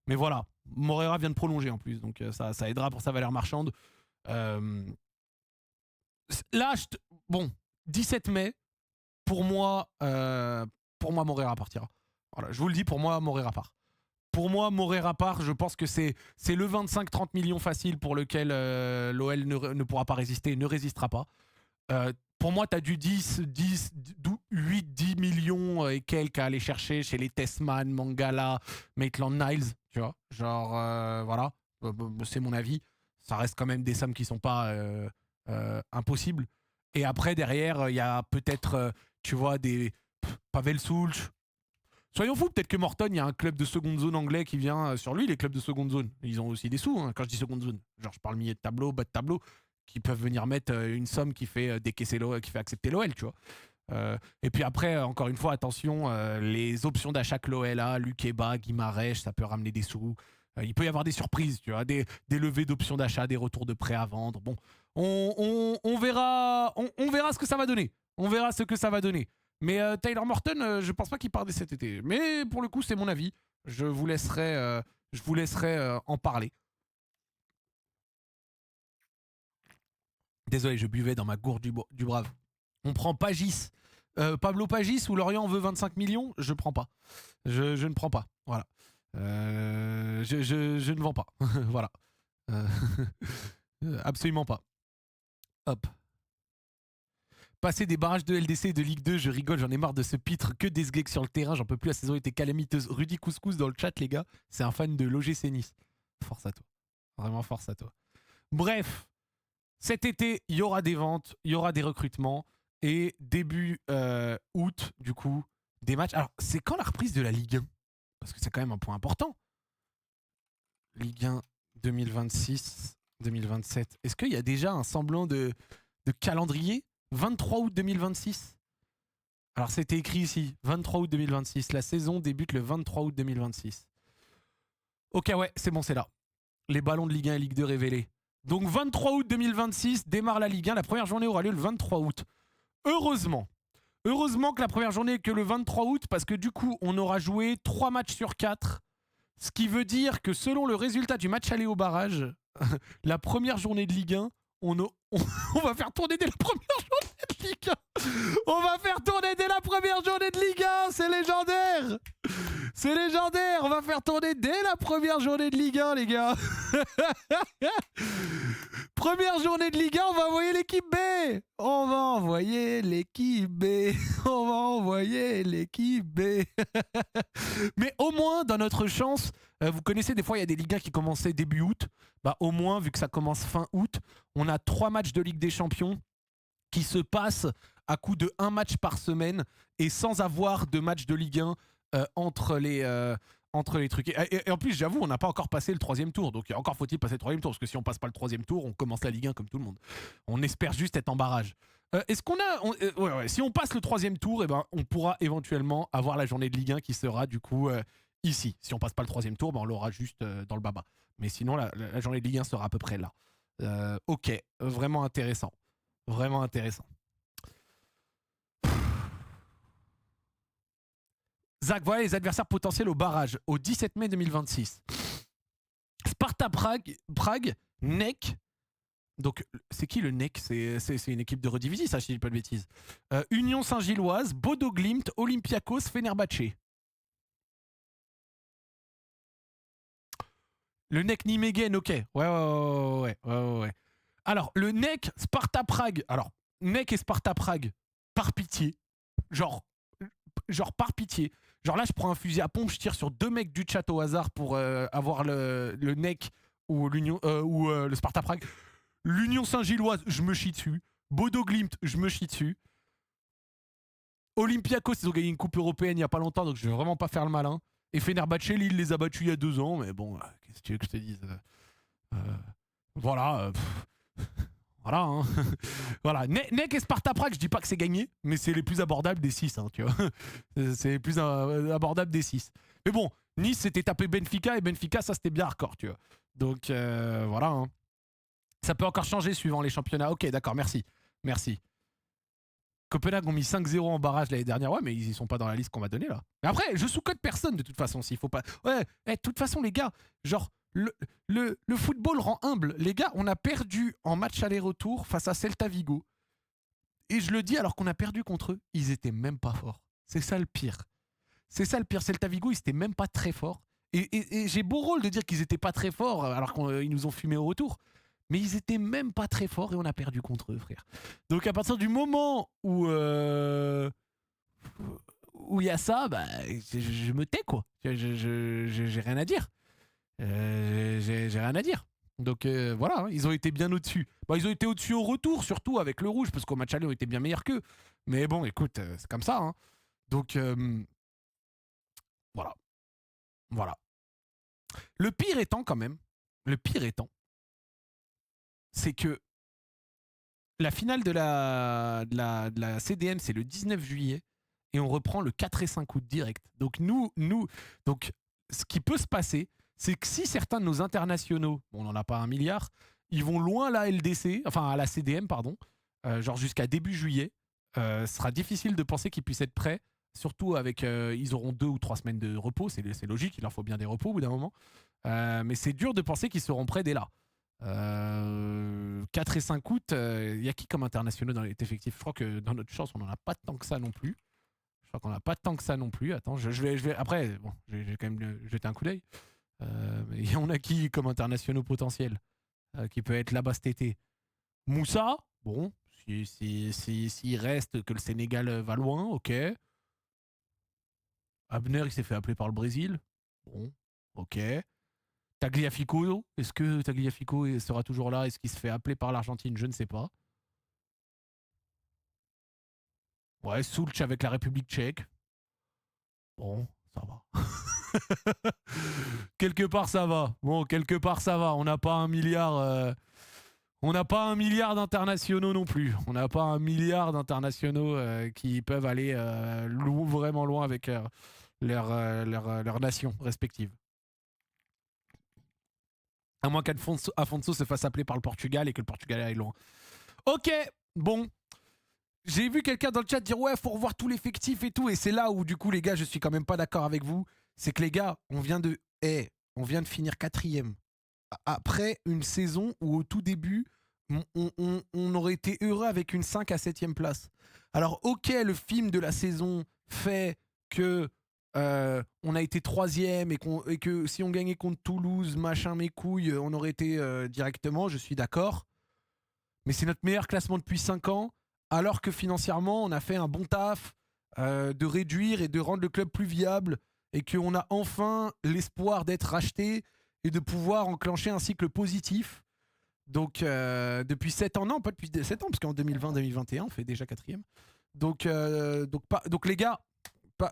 voilà, Moreira vient de prolonger en plus, donc ça aidera pour sa valeur marchande. Là, bon, 17 mai, pour moi, Moreira partira. Voilà, je vous le dis, pour moi, Moreira part. Pour moi, Moreira part, je pense que c'est le 25-30 millions facile pour lequel l'OL ne pourra pas résister, ne résistera pas. Pour moi, tu as du 8-10 millions et quelques à aller chercher chez les Tessman, Mangala, Maitland-Niles, tu vois. Genre, voilà, c'est mon avis. Ça reste quand même des sommes qui sont pas impossibles. Et après, derrière, il y a peut-être, tu vois, des Pavel Sulch. Soyons fous, peut-être que Morton, il y a un club de seconde zone anglais qui vient sur lui, les clubs de seconde zone. Ils ont aussi des sous, hein, quand je dis seconde zone. Genre, je parle milieu de tableau, bas de tableau, qui peuvent venir mettre une somme qui fait décaisser l'OL, qui fait accepter l'OL, tu vois. Et puis après, encore une fois, attention, les options d'achat que l'OL a, Lukeba, Guimarães, ça peut ramener des sous. Il peut y avoir des surprises, tu vois, des levées d'options d'achat, des retours de prêts à vendre. Bon, on verra ce que ça va donner. On verra ce que ça va donner. Mais Tyler Morton, je pense pas qu'il parte dès cet été. Mais pour le coup, c'est mon avis. Je vous laisserai en parler. Désolé, je buvais dans ma gourde du brave. On prend Pagis. Pablo Pagis ou Lorient veut 25 millions, je prends pas. Je ne prends pas. Voilà. Je ne vends pas. Voilà. Absolument pas. Hop. Passer des barrages de LDC et de Ligue 2, je rigole, j'en ai marre de ce pitre, que des sgeeks sur le terrain, j'en peux plus, la saison était calamiteuse. Rudy Couscous dans le chat, les gars, c'est un fan de l'OGC Nice. Force à toi. Vraiment force à toi. Bref, cet été, il y aura des ventes, il y aura des recrutements, et début août, du coup, des matchs. Alors, c'est quand la reprise de la Ligue 1 ? Parce que c'est quand même un point important. Ligue 1 2026-2027. Est-ce qu'il y a déjà un semblant de calendrier ? 23 août 2026. Alors c'était écrit ici, 23 août 2026. La saison débute le 23 août 2026. Ok, ouais, c'est bon, c'est là. Les ballons de Ligue 1 et Ligue 2 révélés. Donc 23 août 2026 démarre la Ligue 1. La première journée aura lieu le 23 août. Heureusement que la première journée est que le 23 août, parce que du coup, on aura joué 3 matchs sur 4. Ce qui veut dire que selon le résultat du match aller au barrage, la première journée de Ligue 1, on va faire tourner dès la première journée de Ligue 1. On va faire tourner dès la première journée de Ligue 1. C'est légendaire. C'est légendaire. On va faire tourner dès la première journée de Ligue 1, les gars. Première journée de Ligue 1, on va envoyer l'équipe B. On va envoyer l'équipe B. On va envoyer l'équipe B. Mais au moins, dans notre chance, vous connaissez, des fois, il y a des Ligue 1 qui commençaient début août. Bah, au moins, vu que ça commence fin août, on a 3 matchs de Ligue des Champions qui se passent à coup de 1 match par semaine et sans avoir de match de Ligue 1 entre les trucs. Et en plus, j'avoue, on n'a pas encore passé le 3e tour. Donc, encore faut-il passer le 3e tour. Parce que si on passe pas le 3e tour, on commence la Ligue 1 comme tout le monde. On espère juste être en barrage. Est-ce qu'on a... si on passe le 3e tour, eh ben, on pourra éventuellement avoir la journée de Ligue 1 qui sera du coup ici. Si on passe pas le 3e tour, ben, on l'aura juste dans le baba. Mais sinon, la journée de Ligue 1 sera à peu près là. Ok, vraiment intéressant. Vraiment intéressant. Zach, voilà les adversaires potentiels au barrage au 17 mai 2026. Sparta Prague, NEC. Donc, c'est qui le NEC ? C'est une équipe de redivisie, ça, je dis pas de bêtises. Union Saint-Gilloise, Bodo Glimt, Olympiakos, Fenerbahçe. Le NEC Nijmegen, ok. Ouais. Alors, le NEC Sparta Prague. Alors, NEC et Sparta Prague, par pitié. Genre par pitié. Genre là, je prends un fusil à pompe, je tire sur 2 mecs du chat au hasard pour avoir le NEC ou l'Union ou le Sparta Prague. L'Union Saint-Gilloise, je me chie dessus. Bodo Glimt, je me chie dessus. Olympiakos, ils ont gagné une coupe européenne il n'y a pas longtemps, donc je vais vraiment pas faire le malin. Et Fenerbahçe, Lille les a battus il y a 2 ans, mais bon, qu'est-ce que tu veux que je te dise voilà. Voilà, hein. Voilà. NEC et Sparta Prague, je dis pas que c'est gagné, mais c'est les plus abordables des 6, hein, tu vois. C'est les plus abordables des 6. Mais bon, Nice s'était tapé Benfica, et Benfica, ça c'était bien hardcore, tu vois. Donc voilà. Hein. Ça peut encore changer suivant les championnats. Ok, d'accord, merci. Copenhague ont mis 5-0 en barrage l'année dernière, ouais, mais ils y sont pas dans la liste qu'on va donner là. Mais après, je sous-cote personne de toute façon, s'il faut pas. Ouais, de toute façon, les gars, genre, le football rend humble. Les gars, on a perdu en match aller-retour face à Celta Vigo. Et je le dis alors qu'on a perdu contre eux, ils étaient même pas forts. C'est ça le pire. C'est ça le pire. Celta Vigo, ils étaient même pas très forts. Et j'ai beau rôle de dire qu'ils étaient pas très forts alors qu'ils nous ont fumé au retour. Mais ils étaient même pas très forts et on a perdu contre eux, frère. Donc à partir du moment où il y a ça, bah, je me tais, quoi. J'ai rien à dire. J'ai rien à dire. Donc voilà, hein, ils ont été bien au-dessus. Bon, ils ont été au-dessus au retour, surtout avec le rouge, parce qu'au match aller, on était bien meilleurs qu'eux. Mais bon, écoute, c'est comme ça. Hein. Donc voilà. Voilà. Le pire étant, quand même, c'est que la finale de la CDM, c'est le 19 juillet et on reprend le 4 et 5 août direct. Donc donc ce qui peut se passer, c'est que si certains de nos internationaux, bon, on n'en a pas 1 milliard, ils vont loin à la LDC, enfin à la CDM, pardon, genre jusqu'à début juillet, ce sera difficile de penser qu'ils puissent être prêts, surtout avec, ils auront 2 ou 3 semaines de repos, c'est logique, il leur faut bien des repos au bout d'un moment, mais c'est dur de penser qu'ils seront prêts dès là. 4 et 5 août, y a qui comme internationaux dans les effectifs? Je crois que dans notre chance, on n'en a pas tant que ça non plus. Attends, je vais après, bon, j'ai quand même jeté un coup d'œil. Et on a qui comme internationaux potentiels qui peut être là-bas cet été? Moussa, bon, s'il reste, que le Sénégal va loin, ok. Abner, il s'est fait appeler par le Brésil, bon, ok. Tagliafico, est-ce que Tagliafico sera toujours là? Est-ce qu'il se fait appeler par l'Argentine? Je ne sais pas. Ouais, Sulch avec la République tchèque. Bon, ça va. Quelque part, ça va. Bon, quelque part, ça va. On n'a pas 1 milliard. On n'a pas 1 milliard d'internationaux non plus. On n'a pas 1 milliard d'internationaux qui peuvent aller vraiment loin avec leurs nations respectives. À moins qu'Afonso se fasse appeler par le Portugal et que le Portugal aille loin. Ok, bon. J'ai vu quelqu'un dans le chat dire ouais, faut revoir tout l'effectif et tout. Et c'est là où, du coup, les gars, je suis quand même pas d'accord avec vous. C'est que les gars, on vient de finir 4e. Après une saison où, au tout début, on aurait été heureux avec une 5 à 7e place. Alors, ok, le film de la saison fait que on a été 3e et que si on gagnait contre Toulouse, machin, mes couilles, on aurait été directement, je suis d'accord. Mais c'est notre meilleur classement depuis 5 ans, alors que financièrement, on a fait un bon taf de réduire et de rendre le club plus viable et qu'on a enfin l'espoir d'être racheté et de pouvoir enclencher un cycle positif. Donc, depuis 7 ans, non, pas depuis 7 ans, parce qu'en 2020-2021, on fait déjà 4e. Donc les gars,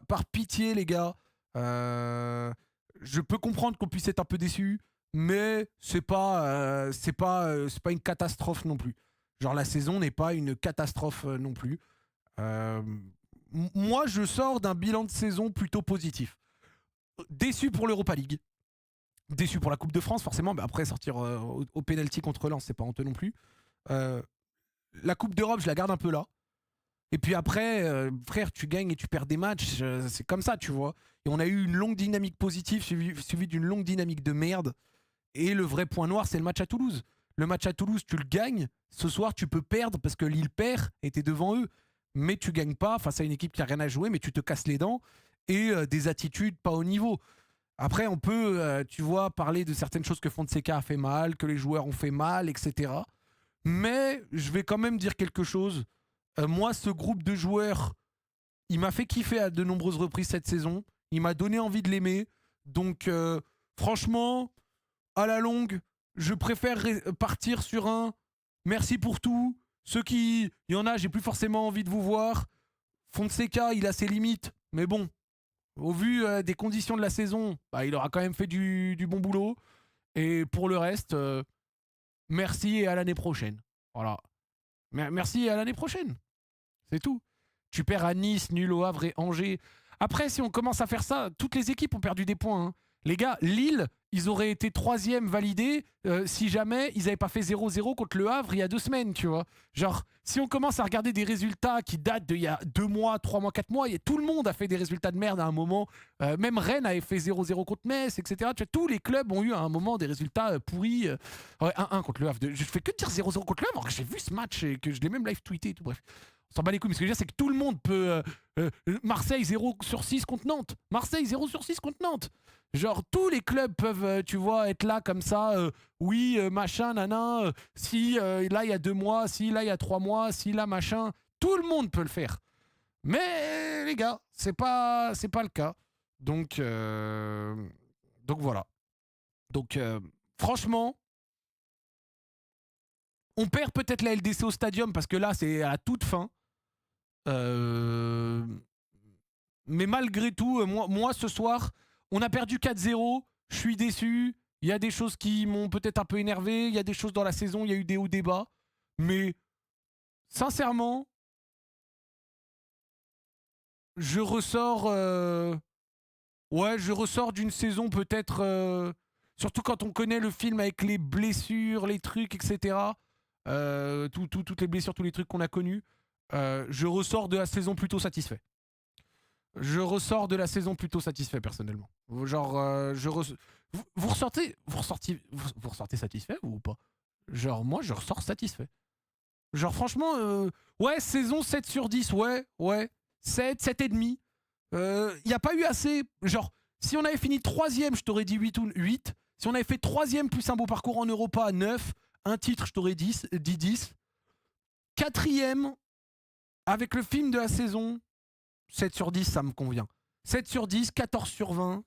par pitié, les gars, je peux comprendre qu'on puisse être un peu déçu, mais c'est pas une catastrophe non plus. Genre, la saison n'est pas une catastrophe non plus. Moi, je sors d'un bilan de saison plutôt positif. Déçu pour l'Europa League. Déçu pour la Coupe de France, forcément. Mais après, sortir au pénalty contre Lens, c'est pas honteux non plus. La Coupe d'Europe, je la garde un peu là. Et puis après, frère, tu gagnes et tu perds des matchs. C'est comme ça, tu vois. Et on a eu une longue dynamique positive suivie d'une longue dynamique de merde. Et le vrai point noir, c'est le match à Toulouse. Le match à Toulouse, tu le gagnes. Ce soir, tu peux perdre parce que Lille perd et t'es devant eux. Mais tu gagnes pas face à une équipe qui a rien à jouer, mais tu te casses les dents et des attitudes pas au niveau. Après, on peut, tu vois, parler de certaines choses que Fonseca a fait mal, que les joueurs ont fait mal, etc. Mais je vais quand même dire quelque chose. Moi, ce groupe de joueurs, il m'a fait kiffer à de nombreuses reprises cette saison. Il m'a donné envie de l'aimer. Donc, franchement, à la longue, je préfère partir sur un merci pour tout. Il y en a, j'ai plus forcément envie de vous voir. Fonseca, il a ses limites. Mais bon, au vu des conditions de la saison, bah, il aura quand même fait du bon boulot. Et pour le reste, merci et à l'année prochaine. Voilà. Merci et à l'année prochaine. C'est tout. Tu perds à Nice, nul au Havre et Angers. Après, si on commence à faire ça, toutes les équipes ont perdu des points. Hein. Les gars, Lille, ils auraient été 3e validés si jamais ils n'avaient pas fait 0-0 contre le Havre il y a 2 semaines, tu vois. Genre, si on commence à regarder des résultats qui datent d'il y a 2 mois, 3 mois, 4 mois, tout le monde a fait des résultats de merde à un moment. Même Rennes avait fait 0-0 contre Metz, etc. Tu vois, tous les clubs ont eu à un moment des résultats pourris. 1-1 contre le Havre. Je fais que dire 0-0 contre le Havre, alors que j'ai vu ce match et que je l'ai même live tweeté et tout. Bref, on s'en bat les couilles. Mais ce que je veux dire, c'est que tout le monde peut... Marseille 0/6 contre Nantes. Marseille 0/6 contre Nantes. Genre, tous les clubs peuvent, tu vois, être là comme ça. Oui, machin, nanan. Si là, il y a 2 mois. Si là, il y a 3 mois. Si là, machin. Tout le monde peut le faire. Mais, les gars, c'est pas le cas. Donc voilà. Donc, franchement, on perd peut-être la LDC au stadium parce que là, c'est à la toute fin. Mais malgré tout, moi, ce soir, on a perdu 4-0. Je suis déçu. Il y a des choses qui m'ont peut-être un peu énervé. Il y a des choses dans la saison. Il y a eu des hauts, des bas. Mais sincèrement, je ressors... je ressors d'une saison peut-être... surtout quand on connaît le film avec les blessures, les trucs, etc. Toutes les blessures, tous les trucs qu'on a connus. Je ressors de la saison plutôt satisfait. Je ressors de la saison plutôt satisfait, personnellement. Genre, vous ressortez satisfait, vous, ou pas? Genre, moi, je ressors satisfait. Genre, franchement, saison 7/10, ouais. 7,5. Il n'y a pas eu assez... Genre, si on avait fini 3e, je t'aurais dit 8 ou 8. Si on avait fait 3e plus un beau parcours en Europa, 9. Un titre, je t'aurais dit 10. 4e, avec le film de la saison, 7/10, ça me convient. 7/10, 14/20,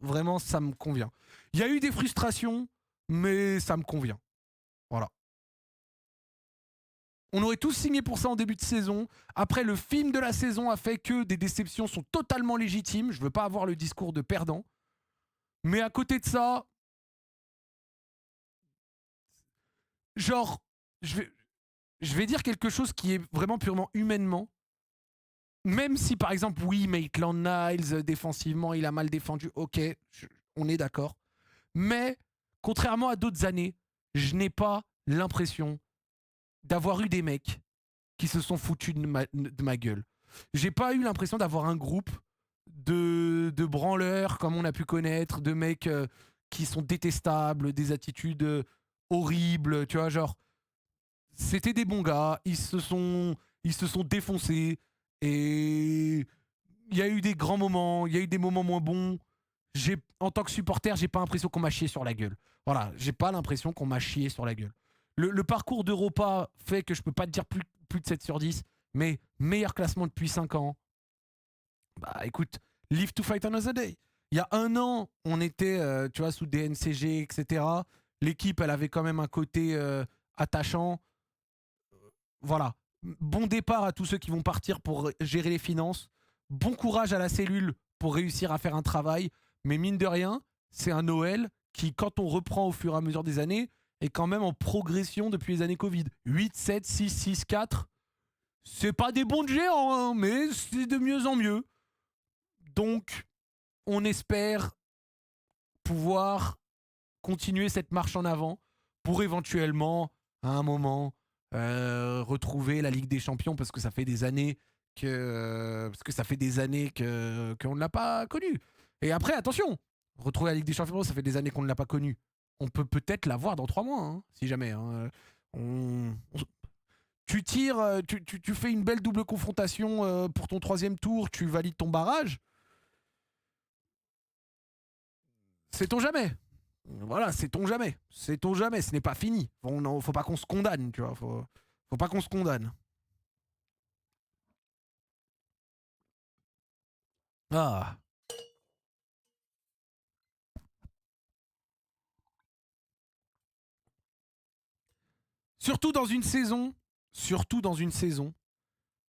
vraiment, ça me convient. Il y a eu des frustrations, mais ça me convient. Voilà. On aurait tous signé pour ça en début de saison. Après, le film de la saison a fait que des déceptions sont totalement légitimes. Je veux pas avoir le discours de perdant. Mais à côté de ça, genre, je vais dire quelque chose qui est vraiment purement humainement. Même si, par exemple, oui, Maitland-Niles, défensivement, il a mal défendu, ok, on est d'accord. Mais, contrairement à d'autres années, je n'ai pas l'impression d'avoir eu des mecs qui se sont foutus de ma gueule. J'ai pas eu l'impression d'avoir un groupe de branleurs, comme on a pu connaître, de mecs qui sont détestables, des attitudes horribles, tu vois, genre... C'était des bons gars, ils se sont défoncés, et il y a eu des grands moments, il y a eu des moments moins bons. En tant que supporter, j'ai pas l'impression qu'on m'a chié sur la gueule. Voilà, j'ai pas l'impression qu'on m'a chié sur la gueule. Le parcours d'Europa fait que je peux pas te dire plus de 7/10, mais meilleur classement depuis 5 ans. Bah écoute, live to fight another day. Il y a 1 an, on était tu vois, sous DNCG, etc. L'équipe, elle avait quand même un côté attachant. Voilà. Bon départ à tous ceux qui vont partir pour gérer les finances. Bon courage à la cellule pour réussir à faire un travail. Mais mine de rien, c'est un Noël qui, quand on reprend au fur et à mesure des années, est quand même en progression depuis les années Covid. 8, 7, 6, 6, 4. C'est pas des bons de géants, hein, mais c'est de mieux en mieux. Donc, on espère pouvoir continuer cette marche en avant pour éventuellement, à un moment, retrouver la Ligue des Champions, parce que ça fait des années qu'on ne l'a pas connu. Et après, attention, retrouver la Ligue des Champions, ça fait des années qu'on ne l'a pas connu. On peut peut-être la voir dans 3 mois, hein, si jamais. Hein. Tu tires, tu fais une belle double confrontation pour ton 3e tour, tu valides ton barrage. Sait-on jamais. Voilà, sait-on jamais. Sait-on jamais, ce n'est pas fini. Faut pas qu'on se condamne, tu vois. Faut pas qu'on se condamne. Ah. Surtout dans une saison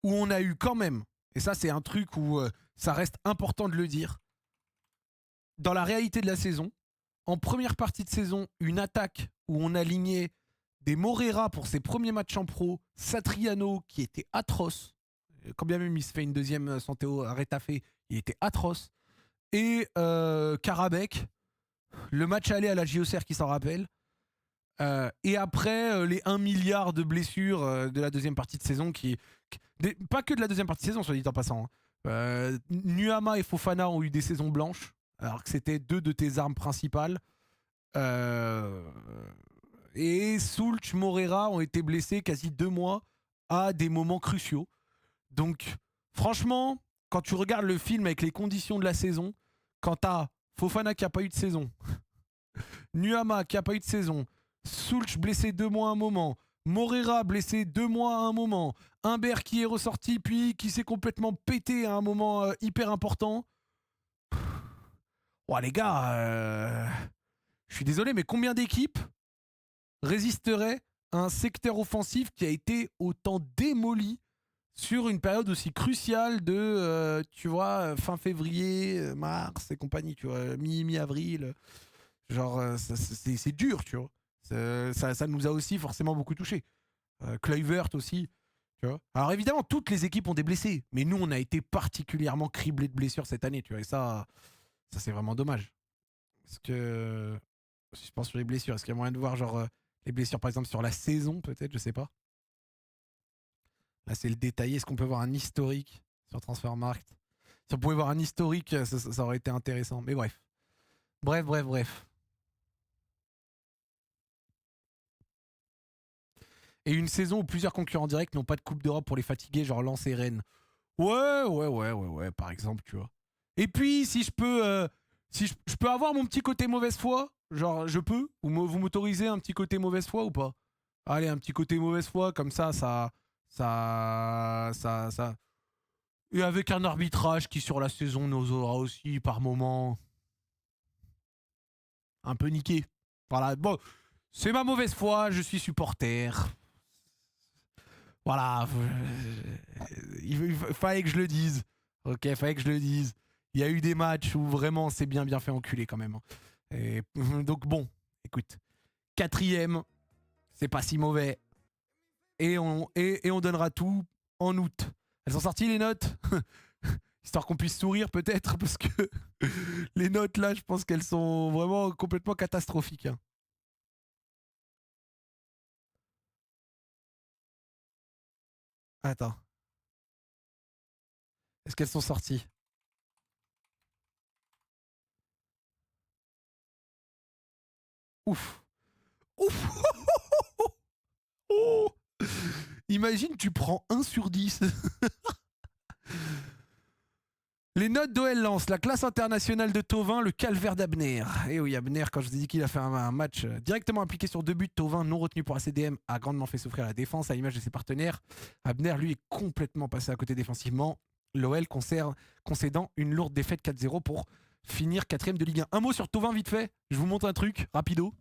où on a eu quand même, et ça c'est un truc où ça reste important de le dire, dans la réalité de la saison, en première partie de saison, une attaque où on alignait des Moreira pour ses premiers matchs en pro, Satriano qui était atroce, quand bien même il se fait une deuxième Santéo à Rétafé, il était atroce, et Karabekh. Le match aller à la JOCR qui s'en rappelle. Et après, les 1 milliard de blessures de la deuxième partie de saison pas que de la deuxième partie de saison, soit dit en passant. Nuama et Fofana ont eu des saisons blanches, alors que c'était 2 de tes armes principales. Et Soultch, Moreira ont été blessés quasi 2 mois à des moments cruciaux. Donc, franchement, quand tu regardes le film avec les conditions de la saison, quand t'as Fofana qui n'a pas eu de saison, Nuama qui n'a pas eu de saison, Soultch blessé 2 mois à un moment, Moreira blessé 2 mois à un moment, Humbert qui est ressorti puis qui s'est complètement pété à un moment hyper important. Oh les gars, je suis désolé, mais combien d'équipes résisteraient à un secteur offensif qui a été autant démoli sur une période aussi cruciale de, tu vois, fin février, mars et compagnie, tu vois, mi-avril. Genre, c'est dur, tu vois. Ça nous a aussi forcément beaucoup touchés. Kluivert aussi, tu vois. Alors évidemment, toutes les équipes ont des blessés, mais nous, on a été particulièrement criblés de blessures cette année, tu vois. Et ça c'est vraiment dommage. Parce que, si je pense sur les blessures, est-ce qu'il y a moyen de voir, genre, les blessures, par exemple, sur la saison, peut-être, je sais pas. Là, c'est le détaillé. Est-ce qu'on peut voir un historique sur Transfermarkt? Si on pouvait voir un historique, ça aurait été intéressant. Mais bref. Bref. Et une saison où plusieurs concurrents directs n'ont pas de Coupe d'Europe pour les fatiguer, genre Lens et Rennes. Ouais, par exemple, tu vois. Et puis, si je peux avoir mon petit côté mauvaise foi, genre, je peux? Vous m'autorisez un petit côté mauvaise foi ou pas? Allez, un petit côté mauvaise foi, comme ça. Et avec un arbitrage qui, sur la saison, nous aura aussi, par moments, un peu niqué. Voilà, bon, c'est ma mauvaise foi, je suis supporter. Voilà, il fallait que je le dise. Ok, fallait que je le dise. Il y a eu des matchs où vraiment c'est bien fait enculer quand même. Et donc bon, écoute, 4e, c'est pas si mauvais. Et on donnera tout en août. Elles sont sorties les notes? Histoire qu'on puisse sourire peut-être, parce que les notes là, je pense qu'elles sont vraiment complètement catastrophiques. Hein. Attends. Est-ce qu'elles sont sorties? Ouf. Oh. Imagine, tu prends 1 sur 10. Les notes d'OL Lens, la classe internationale de Thauvin, le calvaire d'Abner. Et oui, Abner, quand je vous ai dit qu'il a fait un match directement impliqué sur 2 buts, Thauvin, non retenu pour la CDM, a grandement fait souffrir la défense à l'image de ses partenaires. Abner, lui, est complètement passé à côté défensivement. L'OL concédant une lourde défaite 4-0 pour finir 4e de Ligue 1. Un mot sur Thauvin, vite fait. Je vous montre un truc, rapido.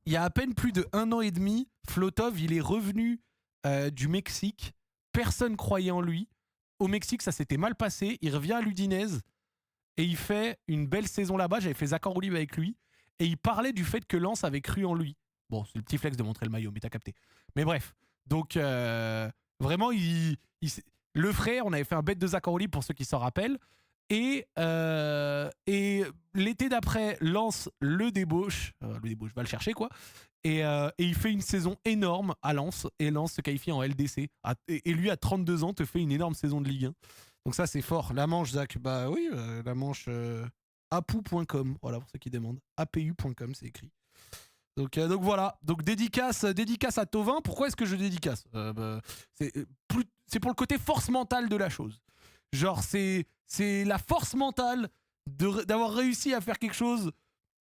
Il y a à peine plus de 1 an et demi, Flotov, il est revenu du Mexique. Personne croyait en lui. Au Mexique, ça s'était mal passé. Il revient à l'Udinese et il fait une belle saison là-bas. J'avais fait Zachar Olive avec lui. Et il parlait du fait que Lens avait cru en lui. Bon, c'est le petit flex de montrer le maillot, mais t'as capté. Mais bref. Donc, vraiment, le frère, on avait fait un bet de Zachar Olive pour ceux qui s'en rappellent. Et l'été d'après, Lens le débauche va le chercher quoi. Et il fait une saison énorme à Lens. Et Lens se qualifie en LDC. Et lui, à 32 ans, te fait une énorme saison de Ligue 1. Donc ça, c'est fort. La Manche, Zach, bah oui, la Manche, apu.com. Voilà, pour ceux qui demandent. apu.com, c'est écrit. Donc voilà. Donc dédicace à Thauvin. Pourquoi est-ce que je dédicace c'est pour le côté force mentale de la chose. Genre, c'est la force mentale d'avoir réussi à faire quelque chose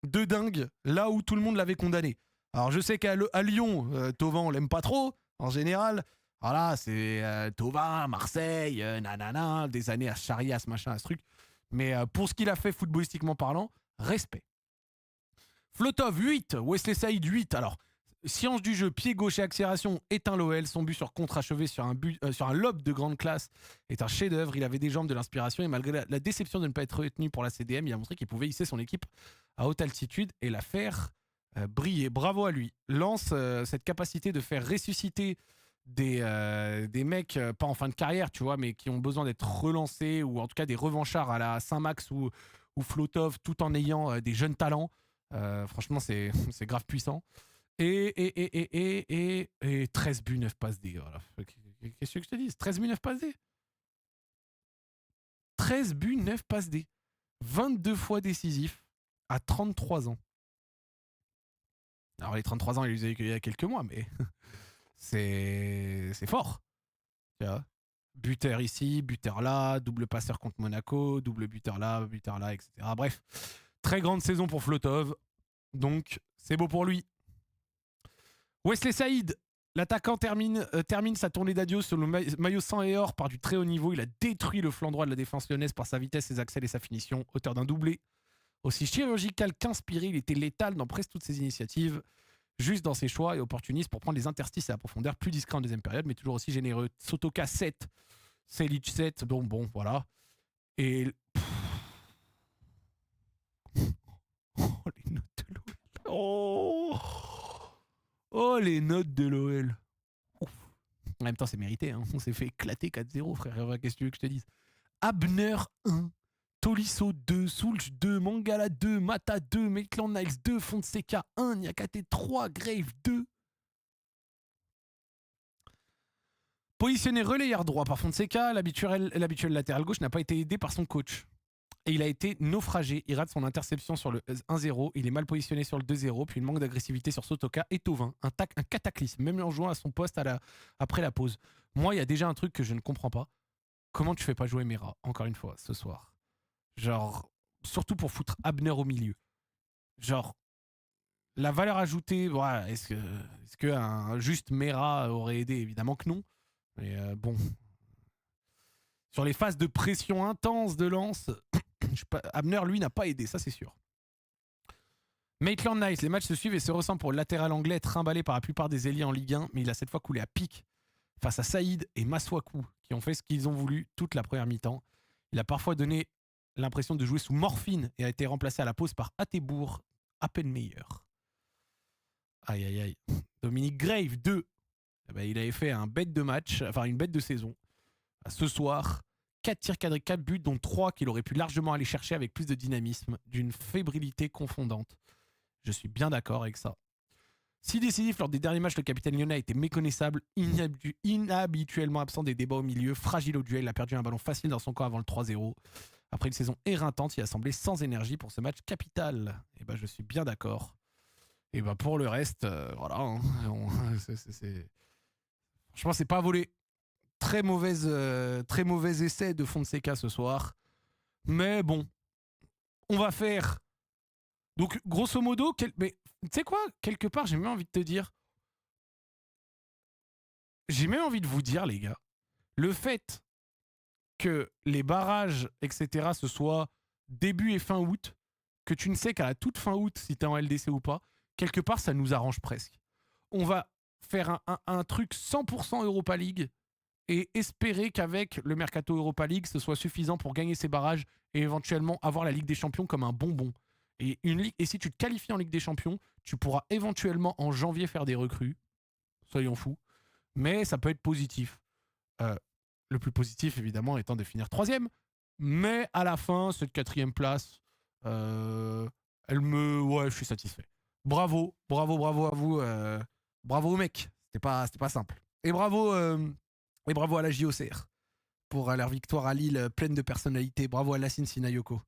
de dingue là où tout le monde l'avait condamné. Alors, je sais qu'à Lyon, Thauvin, on l'aime pas trop, en général. Voilà, c'est Thauvin, Marseille, nanana, des années à charrier à ce machin, à ce truc. Mais pour ce qu'il a fait footballistiquement parlant, respect. Flotov, 8. Wesley Saïd, 8. Alors, science du jeu, pied gauche et accélération, éteint l'OL. Son but sur contre achevé sur un lob de grande classe est un chef-d'œuvre. Il avait des jambes, de l'inspiration et malgré la déception de ne pas être retenu pour la CDM, il a montré qu'il pouvait hisser son équipe à haute altitude et la faire briller. Bravo à lui. Lens, cette capacité de faire ressusciter des mecs, pas en fin de carrière, tu vois, mais qui ont besoin d'être relancés, ou en tout cas des revanchards à la Saint-Max ou Flotov, tout en ayant des jeunes talents. Franchement, c'est grave puissant. Et 13 buts, 9 passes D. Voilà. Qu'est-ce que je te dis? 13 buts, 9 passes D. 13 buts, 9 passes D. 22 fois décisif à 33 ans. Alors les 33 ans, il les a eu il y a quelques mois, mais c'est fort. Tu vois, buteur ici, buteur là, double passeur contre Monaco, double buteur là, etc. Bref, très grande saison pour Flotov. Donc, c'est beau pour lui. Wesley Saïd, l'attaquant termine sa tournée d'adieu sur le maillot sang et or par du très haut niveau. Il a détruit le flanc droit de la défense lyonnaise par sa vitesse, ses accès et sa finition, auteur d'un doublé. Aussi chirurgical qu'inspiré, il était létal dans presque toutes ses initiatives, juste dans ses choix et opportuniste pour prendre les interstices et la profondeur, plus discret en deuxième période, mais toujours aussi généreux. Sotoka 7, Selic 7, donc bon, voilà. Et... Oh, les notes de l'OL. Oh, les notes de l'OL. En même temps, c'est mérité, hein. On s'est fait éclater 4-0, frère. Qu'est-ce que tu veux que je te dise? Abner 1, Tolisso 2, Soulj 2, Mangala 2, Mata 2, Maitland-Niles 2, Fonseca 1, Niakate 3, Grave 2. Positionné relayeur droit par Fonseca, l'habituel latéral gauche n'a pas été aidé par son coach. Et il a été naufragé. Il rate son interception sur le 1-0. Il est mal positionné sur le 2-0. Puis une manque d'agressivité sur Sotoka et Thauvin. Un cataclysme, même en jouant à son poste après la pause. Moi, il y a déjà un truc que je ne comprends pas. Comment tu fais pas jouer Mera, encore une fois, ce soir? Genre, surtout pour foutre Abner au milieu. Genre, la valeur ajoutée, ouais, est-ce que un juste Mera aurait aidé? Évidemment que non. Mais bon. Sur les phases de pression intense de Lens, Abner, lui, n'a pas aidé, ça c'est sûr. Maitland-Niles, les matchs se suivent et se ressemblent pour le latéral anglais, trimballé par la plupart des ailiers en Ligue 1, mais il a cette fois coulé à pic face à Saïd et Masuaku, qui ont fait ce qu'ils ont voulu toute la première mi-temps. Il a parfois donné l'impression de jouer sous morphine et a été remplacé à la pause par Attebourg, à peine meilleur. Aïe aïe aïe. Dominique Grave, 2. Eh ben, il avait fait un bête de match, enfin une bête de saison. Ce soir, 4 tirs cadrés, 4 buts, dont 3 qu'il aurait pu largement aller chercher avec plus de dynamisme, d'une fébrilité confondante. Je suis bien d'accord avec ça. Si décisif lors des derniers matchs, le capitaine lyonnais a été méconnaissable, inhabituellement absent des débats au milieu, fragile au duel, il a perdu un ballon facile dans son camp avant le 3-0. Après une saison éreintante, il a semblé sans énergie pour ce match capital. Et ben, je suis bien d'accord. Et ben, pour le reste, voilà. Hein, franchement, c'est pas volé. Très mauvais essai de Fonseca ce soir. Mais bon, on va faire... Donc, grosso modo, mais tu sais quoi? Quelque part, j'ai même envie de te dire... J'ai même envie de vous dire, les gars, le fait que les barrages, etc., ce soit début et fin août, que tu ne sais qu'à la toute fin août si t'es en LDC ou pas, quelque part, ça nous arrange presque. On va faire un truc 100% Europa League et espérer qu'avec le Mercato Europa League, ce soit suffisant pour gagner ces barrages et éventuellement avoir la Ligue des Champions comme un bonbon. Et si tu te qualifies en Ligue des Champions, tu pourras éventuellement en janvier faire des recrues. Soyons fous. Mais ça peut être positif. Le plus positif, évidemment, étant de finir 3e. Mais à la fin, cette 4e place, ouais, je suis satisfait. Bravo à vous. Bravo aux mecs. C'était pas simple. Et bravo à la JOCR pour leur victoire à Lille pleine de personnalité. Bravo à Lassine Sinayoko.